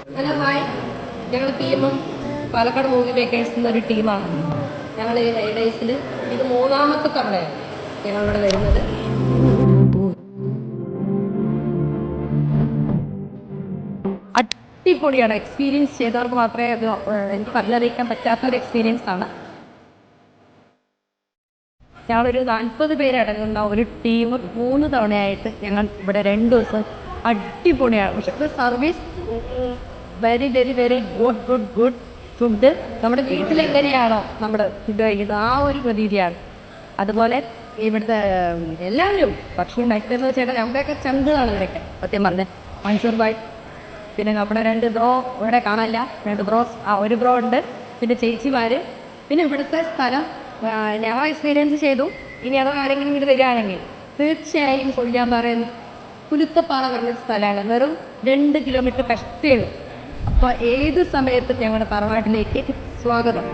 Hello hi, ഞങ്ങൾ ടീമും Palakkad movie makers എന്നൊരു ടീമാണ്. ഞങ്ങൾ ഈ ഡേയ്സിൽ ഇത് മൂന്നാമത്തെ തവണയാണ് ഞങ്ങളിവിടെ വരുന്നത്. അടിപൊളിയാണ്. എക്സ്പീരിയൻസ് ചെയ്തവർക്ക് മാത്രമേ അത് എനിക്ക് പറഞ്ഞറിയിക്കാൻ പറ്റാത്തൊരു എക്സ്പീരിയൻസ് ആണ്. ഞങ്ങളൊരു 40 പേരടങ്ങുന്ന ഒരു ടീം 3 തവണയായിട്ട് ഞങ്ങൾ ഇവിടെ 2 ദിവസം അടിപൊളിയാണ്. പക്ഷേ service very very very good good good food. നമ്മുടെ വീട്ടിലെങ്ങനെയാണോ നമ്മുടെ ഫുഡ് കഴിക്കുന്നത് ആ ഒരു പ്രതീതിയാണ്. അതുപോലെ ഇവിടുത്തെ എല്ലാവരും ഭക്ഷണം ഉണ്ടാക്കിയെന്ന് വെച്ചാൽ നമ്മുടെയൊക്കെ ചങ്കുകളാണ് ഇവരൊക്കെ സത്യം പറഞ്ഞത്. മൻസൂർ ഭായ്, പിന്നെ നമ്മുടെ 2 ബ്രോ ഇവിടെ കാണാനില്ല, 2 ബ്രോസ്, ഒരു ബ്രോ ഉണ്ട്, പിന്നെ ചേച്ചിമാർ, പിന്നെ ഇവിടുത്തെ സ്ഥലം ഞാൻ എക്സ്പീരിയൻസ് ചെയ്തു. ഇനി അതോ ആരെങ്കിലും ഇങ്ങോട്ട് വരികയാണെങ്കിൽ തീർച്ചയായും ഞാൻ പറയുന്നത് പുലുത്തപ്പാറ പറഞ്ഞ സ്ഥലമാണ്. വെറും 2 കിലോമീറ്റർ കഷ്ടേ ഉള്ളൂ. അപ്പോൾ ഏത് സമയത്തും ഞങ്ങളുടെ തറവാട്ടിലേക്ക് സ്വാഗതം.